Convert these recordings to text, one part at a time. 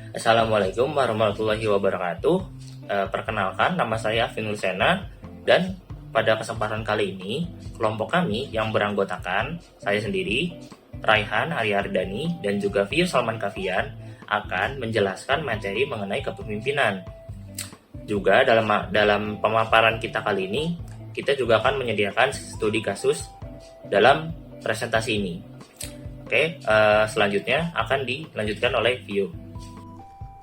Assalamualaikum warahmatullahi wabarakatuh. Perkenalkan, nama saya Finul Sena, dan pada kesempatan kali ini, kelompok kami yang beranggotakan saya sendiri, Raihan Aryardani, dan juga Vio Salman Kafian akan menjelaskan materi mengenai kepemimpinan. Juga dalam pemaparan kita kali ini, kita juga akan menyediakan studi kasus dalam presentasi ini. Oke, selanjutnya akan dilanjutkan oleh Vio.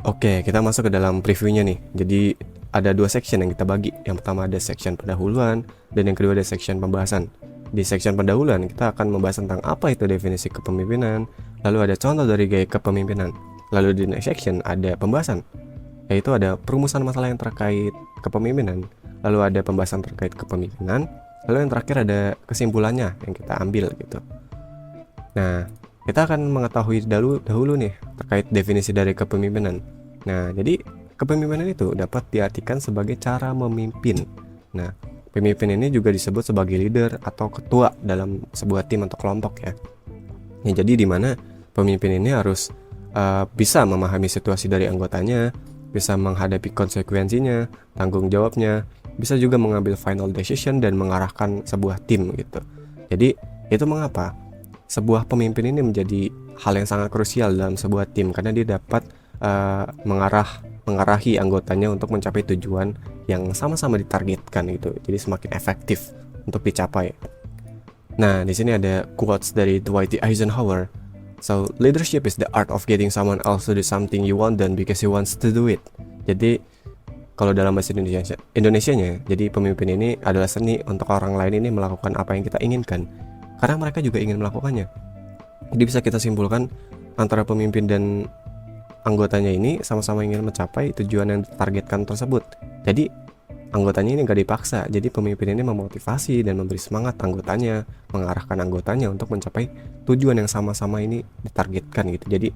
Oke, kita masuk ke dalam previewnya nih. Jadi ada dua section yang kita bagi. Yang pertama ada section pendahuluan, dan yang kedua ada section pembahasan. Di section pendahuluan kita akan membahas tentang apa itu definisi kepemimpinan, lalu ada contoh dari gaya kepemimpinan. Lalu di next section ada pembahasan, yaitu ada perumusan masalah yang terkait kepemimpinan, lalu ada pembahasan terkait kepemimpinan, lalu yang terakhir ada kesimpulannya yang kita ambil gitu. Nah, kita akan mengetahui dahulu nih terkait definisi dari kepemimpinan. Nah, jadi kepemimpinan itu dapat diartikan sebagai cara memimpin. Nah, pemimpin ini juga disebut sebagai leader atau ketua dalam sebuah tim atau kelompok ya. Ya, jadi di mana pemimpin ini harus bisa memahami situasi dari anggotanya, bisa menghadapi konsekuensinya, tanggung jawabnya, bisa juga mengambil final decision dan mengarahkan sebuah tim gitu. Jadi, itu mengapa sebuah pemimpin ini menjadi hal yang sangat krusial dalam sebuah tim, karena dia dapat mengarahi anggotanya untuk mencapai tujuan yang sama-sama ditargetkan gitu. Jadi semakin efektif untuk dicapai. Nah, di sini ada quotes dari Dwight Eisenhower. So, leadership is the art of getting someone else to do something you want done because he wants to do it. Jadi kalau dalam bahasa Indonesianya, jadi pemimpin ini adalah seni untuk orang lain ini melakukan apa yang kita inginkan, karena mereka juga ingin melakukannya. Jadi bisa kita simpulkan antara pemimpin dan anggotanya ini sama-sama ingin mencapai tujuan yang ditargetkan tersebut. Jadi anggotanya ini gak dipaksa, jadi pemimpin ini memotivasi dan memberi semangat anggotanya, mengarahkan anggotanya untuk mencapai tujuan yang sama-sama ini ditargetkan gitu. Jadi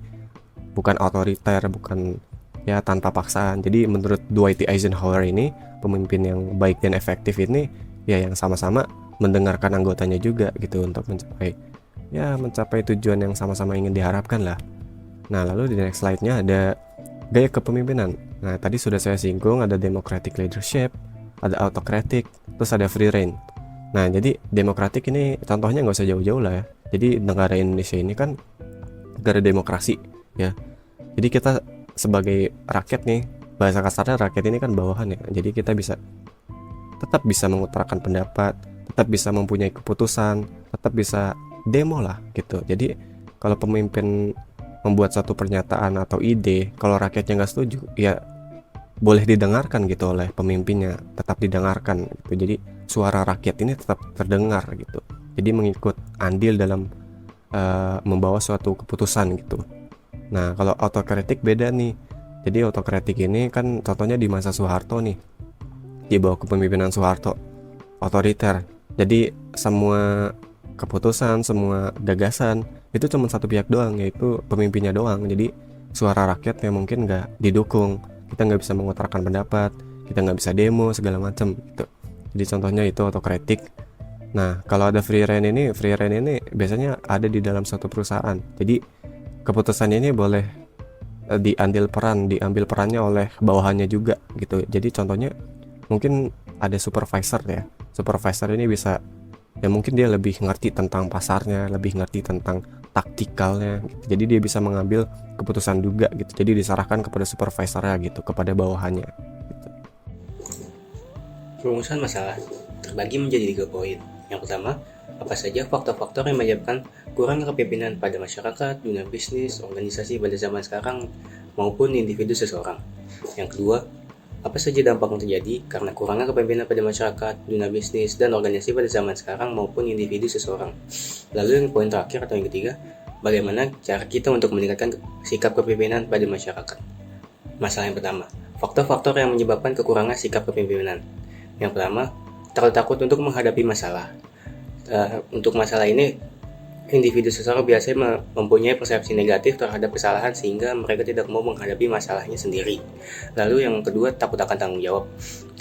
bukan otoriter, bukan ya tanpa paksaan. Jadi menurut Dwight Eisenhower ini, pemimpin yang baik dan efektif ini ya yang sama-sama mendengarkan anggotanya juga gitu untuk mencapai tujuan yang sama-sama ingin diharapkan lah. Nah, lalu di next slide-nya ada gaya kepemimpinan. Nah, tadi sudah saya singgung ada democratic leadership, ada autocratic, terus ada free reign. Nah, jadi democratic ini contohnya nggak usah jauh-jauh lah ya. Jadi negara Indonesia ini kan negara demokrasi ya. Jadi kita sebagai rakyat nih, bahasa kasarnya rakyat ini kan bawahan ya. Jadi kita tetap bisa mengutarakan pendapat, tetap bisa mempunyai keputusan, tetap bisa demo lah gitu. Jadi kalau pemimpin membuat satu pernyataan atau ide, kalau rakyatnya nggak setuju, ya boleh didengarkan gitu oleh pemimpinnya, tetap didengarkan gitu. Jadi suara rakyat ini tetap terdengar gitu. Jadi mengikut andil dalam membawa suatu keputusan gitu. Nah, kalau autokritik beda nih. Jadi autokritik ini kan contohnya di masa Soeharto nih, di bawah kepemimpinan Soeharto, otoriter. Jadi semua keputusan, semua gagasan itu cuma satu pihak doang, yaitu pemimpinnya doang. Jadi suara rakyat yang mungkin nggak didukung, kita nggak bisa mengutarakan pendapat, kita nggak bisa demo segala macam gitu. Jadi contohnya itu autokritik. Nah, kalau ada free reign ini biasanya ada di dalam suatu perusahaan. Jadi keputusan ini boleh diambil perannya oleh bawahannya juga gitu. Jadi contohnya mungkin ada supervisor ya. Supervisor ini bisa ya mungkin dia lebih ngerti tentang pasarnya, lebih ngerti tentang taktikalnya gitu. Jadi dia bisa mengambil keputusan juga gitu. Jadi diserahkan kepada supervisornya gitu, kepada bawahannya gitu. Perumusan masalah terbagi menjadi 3 poin. Yang pertama, apa saja faktor-faktor yang menyebabkan kurangnya kepemimpinan pada masyarakat, dunia bisnis, organisasi pada zaman sekarang, maupun individu seseorang. Yang kedua, apa saja dampak yang terjadi karena kurangnya kepemimpinan pada masyarakat, dunia bisnis, dan organisasi pada zaman sekarang maupun individu seseorang. Lalu yang poin terakhir atau yang ketiga, bagaimana cara kita untuk meningkatkan sikap kepemimpinan pada masyarakat. Masalah yang pertama, faktor-faktor yang menyebabkan kekurangan sikap kepemimpinan. Yang pertama, terlalu takut untuk menghadapi masalah. Untuk masalah ini, individu seseorang biasanya mempunyai persepsi negatif terhadap kesalahan sehingga mereka tidak mau menghadapi masalahnya sendiri. Lalu yang kedua, takut akan tanggung jawab.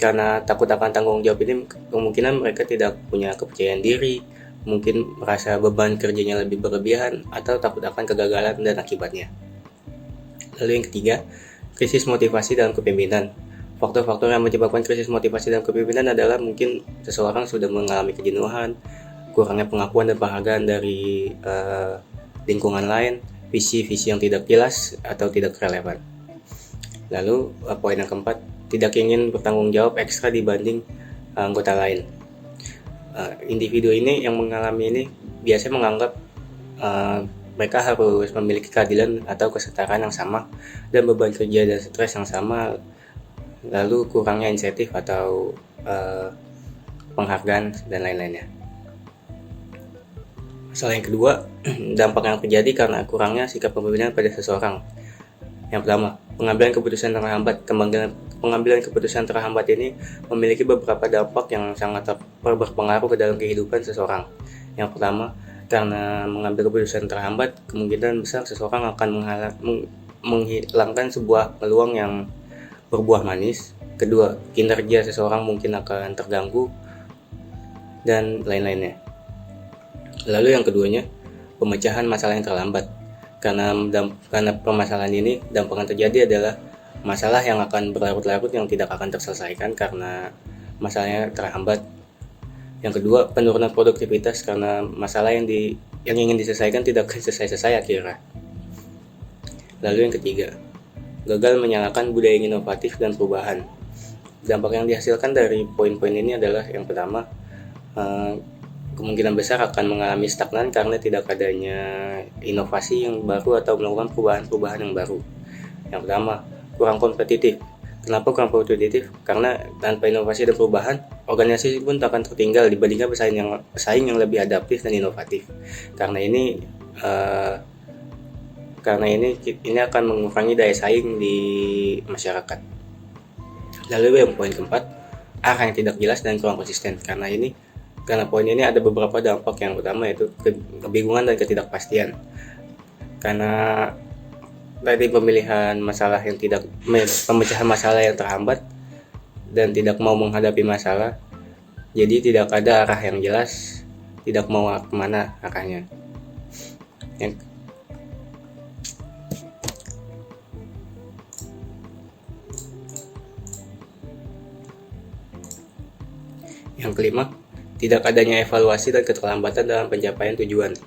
Karena takut akan tanggung jawab ini kemungkinan mereka tidak punya kepercayaan diri, mungkin merasa beban kerjanya lebih berlebihan, atau takut akan kegagalan dan akibatnya. Lalu yang ketiga, krisis motivasi dalam kepemimpinan. Faktor-faktor yang menyebabkan krisis motivasi dalam kepemimpinan adalah mungkin seseorang sudah mengalami kejenuhan, kurangnya pengakuan dan penghargaan dari lingkungan lain, visi-visi yang tidak jelas atau tidak relevan. Lalu poin yang keempat, tidak ingin bertanggung jawab ekstra dibanding anggota lain. Individu ini yang mengalami ini biasanya menganggap mereka harus memiliki keadilan atau kesetaraan yang sama dan beban kerja dan stres yang sama, lalu kurangnya insentif atau penghargaan dan lain-lainnya. Masalah yang kedua, dampak yang terjadi karena kurangnya sikap kepemimpinan pada seseorang. Yang pertama, pengambilan keputusan terhambat. Pengambilan keputusan terhambat ini memiliki beberapa dampak yang sangat berpengaruh ke dalam kehidupan seseorang. Yang pertama, karena mengambil keputusan terhambat, kemungkinan besar seseorang akan menghilangkan sebuah peluang yang berbuah manis. Kedua, kinerja seseorang mungkin akan terganggu dan lain-lainnya. Lalu yang keduanya, pemecahan masalah yang terlambat. Karena permasalahan ini, dampak yang terjadi adalah masalah yang akan berlarut-larut yang tidak akan terselesaikan karena masalahnya terhambat. Yang kedua, penurunan produktivitas karena masalah yang ingin diselesaikan tidak akan selesai-selesai akhirnya. Lalu yang ketiga, gagal menyalakan budaya inovatif dan perubahan. Dampak yang dihasilkan dari poin-poin ini adalah yang pertama, kemungkinan besar akan mengalami stagnan karena tidak adanya inovasi yang baru atau melakukan perubahan-perubahan yang baru. Yang pertama, kurang kompetitif. Kenapa kurang kompetitif? Karena tanpa inovasi dan perubahan, organisasi pun tak akan tertinggal dibandingkan pesaing yang lebih adaptif dan inovatif. Karena ini akan mengurangi daya saing di masyarakat. Lalu yang poin keempat, arah yang tidak jelas dan kurang konsisten. Karena poin ini ada beberapa dampak. Yang pertama yaitu kebingungan dan ketidakpastian. Karena tadi pemecahan masalah yang terhambat dan tidak mau menghadapi masalah, jadi tidak ada arah yang jelas, tidak mau kemana arahnya. Yang kelima, tidak adanya evaluasi dan keterlambatan dalam pencapaian tujuan.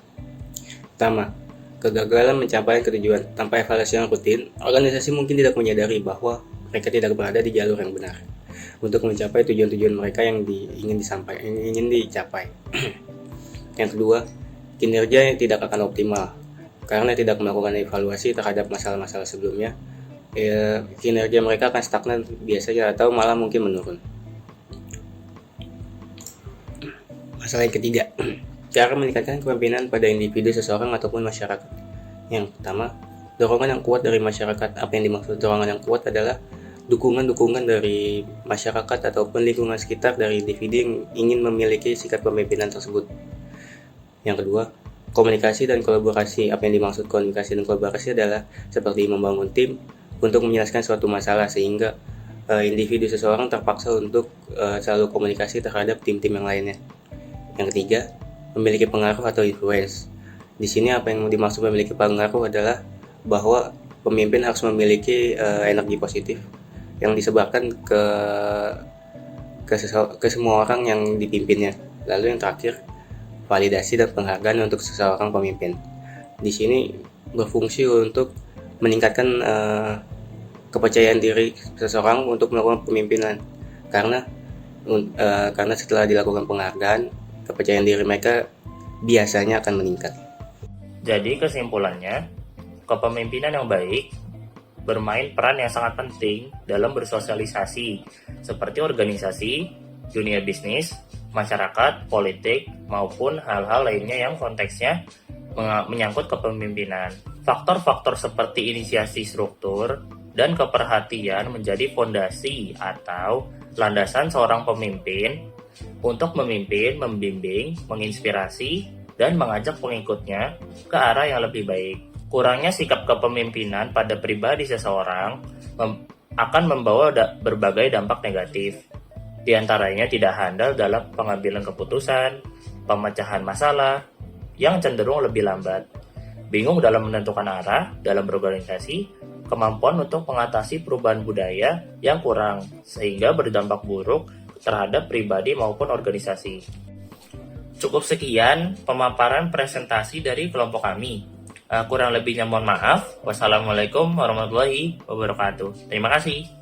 Pertama, kegagalan mencapai tujuan. Tanpa evaluasi yang rutin, organisasi mungkin tidak menyadari bahwa mereka tidak berada di jalur yang benar untuk mencapai tujuan-tujuan mereka yang ingin dicapai. Yang kedua, kinerja yang tidak akan optimal karena tidak melakukan evaluasi terhadap masalah-masalah sebelumnya. Kinerja mereka akan stagnan biasanya atau malah mungkin menurun. Masalah yang ketiga, cara meningkatkan kepemimpinan pada individu seseorang ataupun masyarakat. Yang pertama, dorongan yang kuat dari masyarakat. Apa yang dimaksud dorongan yang kuat adalah dukungan dari masyarakat ataupun lingkungan sekitar dari individu yang ingin memiliki sikap kepemimpinan tersebut. Yang kedua, komunikasi dan kolaborasi. Apa yang dimaksud komunikasi dan kolaborasi adalah seperti membangun tim untuk menjelaskan suatu masalah sehingga individu seseorang terpaksa untuk selalu komunikasi terhadap tim-tim yang lainnya. Yang ketiga, memiliki pengaruh atau influence. Di sini apa yang dimaksud memiliki pengaruh adalah bahwa pemimpin harus memiliki energi positif yang disebarkan ke semua orang yang dipimpinnya. Lalu yang terakhir, validasi dan penghargaan untuk seseorang pemimpin. Di sini berfungsi untuk meningkatkan kepercayaan diri seseorang untuk melakukan kepemimpinan. Karena setelah dilakukan penghargaan, kepercayaan diri mereka biasanya akan meningkat. Jadi kesimpulannya, kepemimpinan yang baik bermain peran yang sangat penting dalam bersosialisasi seperti organisasi, dunia bisnis, masyarakat, politik, maupun hal-hal lainnya yang konteksnya menyangkut kepemimpinan. Faktor-faktor seperti inisiasi struktur dan keperhatian menjadi fondasi atau landasan seorang pemimpin untuk memimpin, membimbing, menginspirasi, dan mengajak pengikutnya ke arah yang lebih baik. Kurangnya sikap kepemimpinan pada pribadi seseorang akan membawa berbagai dampak negatif. Di antaranya tidak handal dalam pengambilan keputusan, pemecahan masalah yang cenderung lebih lambat, bingung dalam menentukan arah dalam berorganisasi, kemampuan untuk mengatasi perubahan budaya yang kurang, sehingga berdampak buruk terhadap pribadi maupun organisasi. Cukup sekian pemaparan presentasi dari kelompok kami. Kurang lebihnya mohon maaf. Wassalamualaikum warahmatullahi wabarakatuh. Terima kasih.